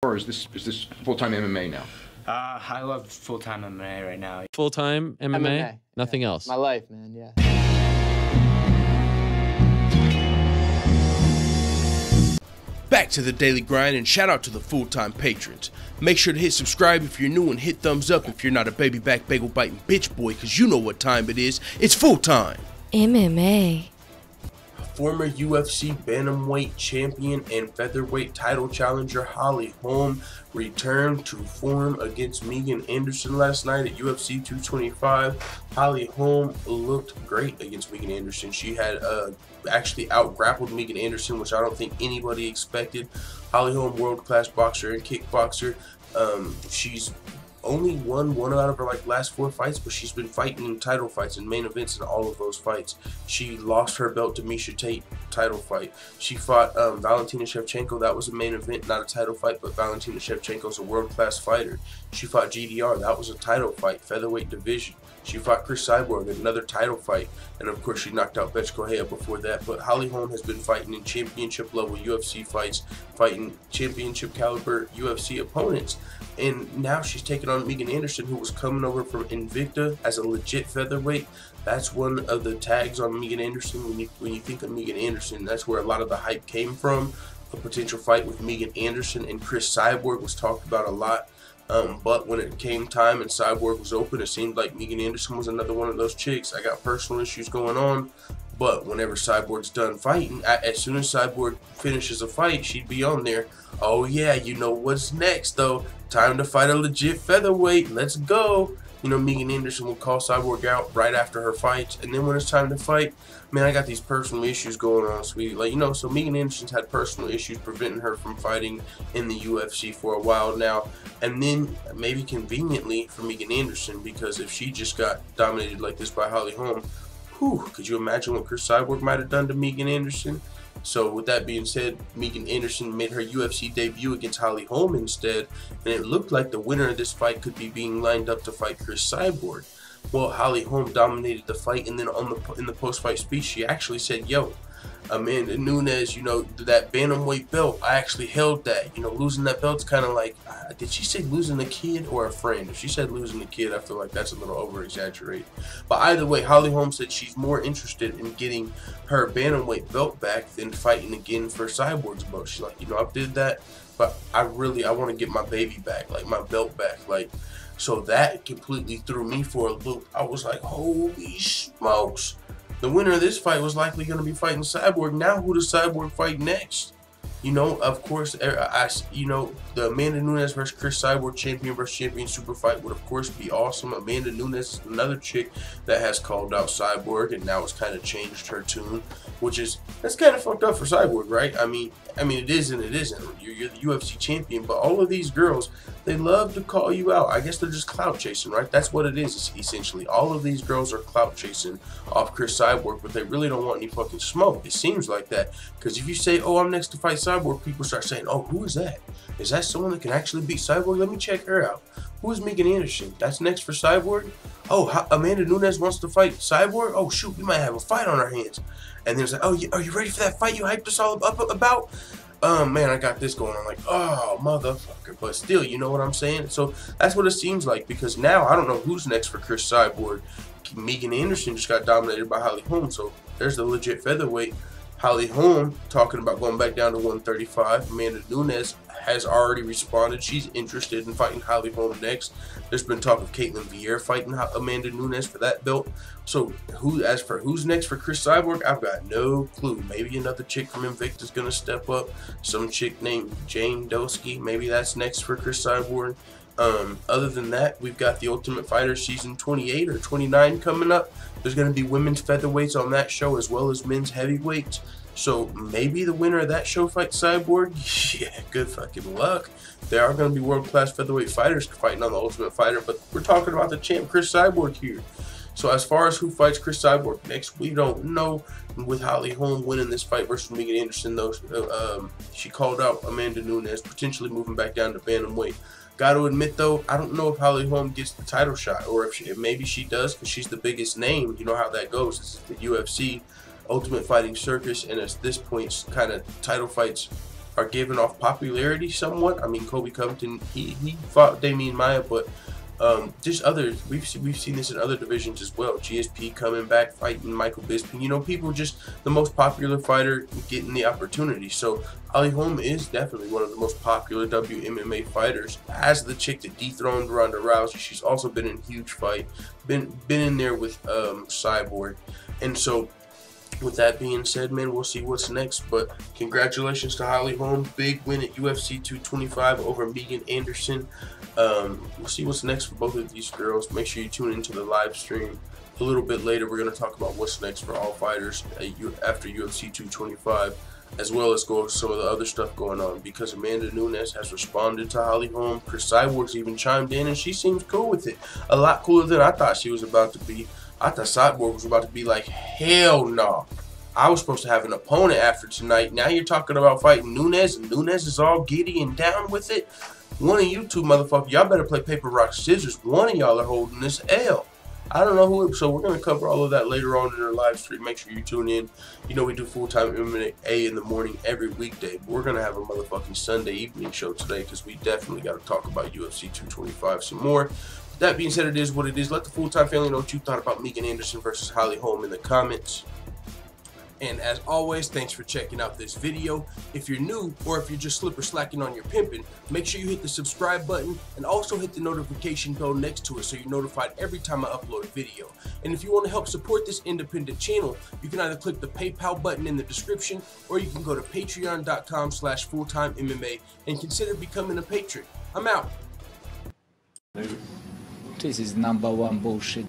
Or is this full-time MMA now? I love full-time MMA right now. Full-time MMA? MMA. Nothing Yeah. else? My life, man, yeah. Back to the daily grind, and shout out to the full-time patrons. Make sure to hit subscribe if you're new and hit thumbs up if you're not a baby back bagel biting bitch boy, cause you know what time it is. It's full-time MMA. Former UFC bantamweight champion and featherweight title challenger Holly Holm returned to form against Megan Anderson last night at UFC 225. Holly Holm looked great against Megan Anderson. She had actually out-grappled Megan Anderson, which I don't think anybody expected. Holly Holm, world-class boxer and kickboxer. She's only won one out of her last 4 fights, but she's been fighting in title fights and main events in all of those fights. She lost her belt to Miesha Tate title fight. She fought Valentina Shevchenko. That was a main event, not a title fight, but Valentina Shevchenko's a world-class fighter. She fought GDR. That was a title fight, featherweight division. She fought Chris Cyborg, another title fight, and of course she knocked out Bethe Correia before that. But Holly Holm has been fighting in championship level UFC fights, fighting championship caliber UFC opponents, and now she's taking on Megan Anderson, who was coming over from Invicta as a legit featherweight. That's one of the tags on Megan Anderson. When you think of Megan Anderson, that's where a lot of the hype came from. A potential fight with Megan Anderson and Chris Cyborg was talked about a lot. But when it came time and Cyborg was open, it seemed like Megan Anderson was another one of those chicks. I got personal issues going on, but whenever Cyborg's done fighting, as soon as Cyborg finishes a fight, she'd be on there. Oh yeah, you know what's next though? Time to fight a legit featherweight. Let's go. You know, Megan Anderson will call Cyborg out right after her fights, and then when it's time to fight, man, I got these personal issues going on, sweetie. So Megan Anderson's had personal issues preventing her from fighting in the UFC for a while now, and then maybe conveniently for Megan Anderson, because if she just got dominated like this by Holly Holm, whew, could you imagine what Chris Cyborg might have done to Megan Anderson? So with that being said, Megan Anderson made her UFC debut against Holly Holm instead, and it looked like the winner of this fight could be being lined up to fight Chris Cyborg. Well, Holly Holm dominated the fight, and then in the post-fight speech, she actually said, yo, Amanda Nunes, that bantamweight belt, I actually held that. Losing that belt's kind of like, did she say losing a kid or a friend? If she said losing a kid, I feel like that's a little over-exaggerated. But either way, Holly Holm said she's more interested in getting her bantamweight belt back than fighting again for Cyborg's belt. She's like, I did that, but I want to get my baby back, like my belt back, so that completely threw me for a loop. I was like, holy smokes. The winner of this fight was likely going to be fighting Cyborg. Now who does Cyborg fight next? Of course, the Amanda Nunes versus Chris Cyborg champion versus champion super fight would of course be awesome. Amanda Nunes is another chick that has called out Cyborg, and now it's kind of changed her tune, that's kind of fucked up for Cyborg, right? I mean it is and it isn't. You're the UFC champion, but all of these girls, they love to call you out. I guess they're just clout chasing, right? That's what it is essentially. All of these girls are clout chasing off Chris Cyborg, but they really don't want any fucking smoke. It seems like that, because if you say, oh, I'm next to fight Cyborg, people start saying, oh, who is that? Is that someone that can actually beat Cyborg? Let me check her out. Who is Megan Anderson? That's next for Cyborg? Oh, Amanda Nunes wants to fight Cyborg? Oh, shoot, we might have a fight on our hands. And then it's like, oh, are you ready for that fight you hyped us all up about? Man, I got this going on. Like, oh, motherfucker. But still, you know what I'm saying? So that's what it seems like, because now I don't know who's next for Chris Cyborg. Megan Anderson just got dominated by Holly Holm, so there's the legit featherweight. Holly Holm talking about going back down to 135. Amanda Nunes has already responded. She's interested in fighting Holly Holm next. There's been talk of Caitlin Vieira fighting Amanda Nunes for that belt. So as for who's next for Chris Cyborg, I've got no clue. Maybe another chick from Invicta is going to step up. Some chick named Jane Doski. Maybe that's next for Chris Cyborg. Other than that, we've got the Ultimate Fighter season 28 or 29 coming up. There's going to be women's featherweights on that show as well as men's heavyweights. So maybe the winner of that show fights Cyborg. Yeah, good fucking luck. There are going to be world-class featherweight fighters fighting on the Ultimate Fighter, but we're talking about the champ Chris Cyborg here. So as far as who fights Chris Cyborg next, we don't know. With Holly Holm winning this fight versus Megan Anderson, though, she called out Amanda Nunes, potentially moving back down to bantamweight. Got to admit, though, I don't know if Holly Holm gets the title shot, or if maybe she does, because she's the biggest name. You know how that goes. It's the UFC, Ultimate Fighting Circus, and at this point, kind of title fights are giving off popularity somewhat. I mean, Kobe Covington, he fought Damian Maia, but just others, we've seen this in other divisions as well. GSP coming back, fighting Michael Bisping. You know, people just the most popular fighter getting the opportunity. So Holly Holm is definitely one of the most popular WMMA fighters. As the chick that dethroned Ronda Rousey, she's also been in a huge fight, been in there with Cyborg, and so. With that being said, man, we'll see what's next. But congratulations to Holly Holm. Big win at UFC 225 over Megan Anderson. We'll see what's next for both of these girls. Make sure you tune into the live stream. A little bit later, we're going to talk about what's next for all fighters after UFC 225, as well as go over some of the other stuff going on, because Amanda Nunes has responded to Holly Holm. Chris Cyborg's even chimed in, and she seems cool with it. A lot cooler than I thought she was about to be. I thought Cyborg was about to be like, hell no. I was supposed to have an opponent after tonight. Now you're talking about fighting Nunes, and Nunes is all giddy and down with it. One of you two motherfuckers, y'all better play paper, rock, scissors. One of y'all are holding this L. I don't know who, so we're going to cover all of that later on in our live stream. Make sure you tune in. You know we do full-time MMA in the morning every weekday, but we're going to have a motherfucking Sunday evening show today because we definitely got to talk about UFC 225 some more. That being said, it is what it is. Let the full-time family know what you thought about Megan Anderson versus Holly Holm in the comments. And as always, thanks for checking out this video. If you're new or if you're just slip or slacking on your pimping, make sure you hit the subscribe button and also hit the notification bell next to it so you're notified every time I upload a video. And if you want to help support this independent channel, you can either click the PayPal button in the description or you can go to patreon.com/fulltimemma and consider becoming a patron. I'm out. This is #1 bullshit.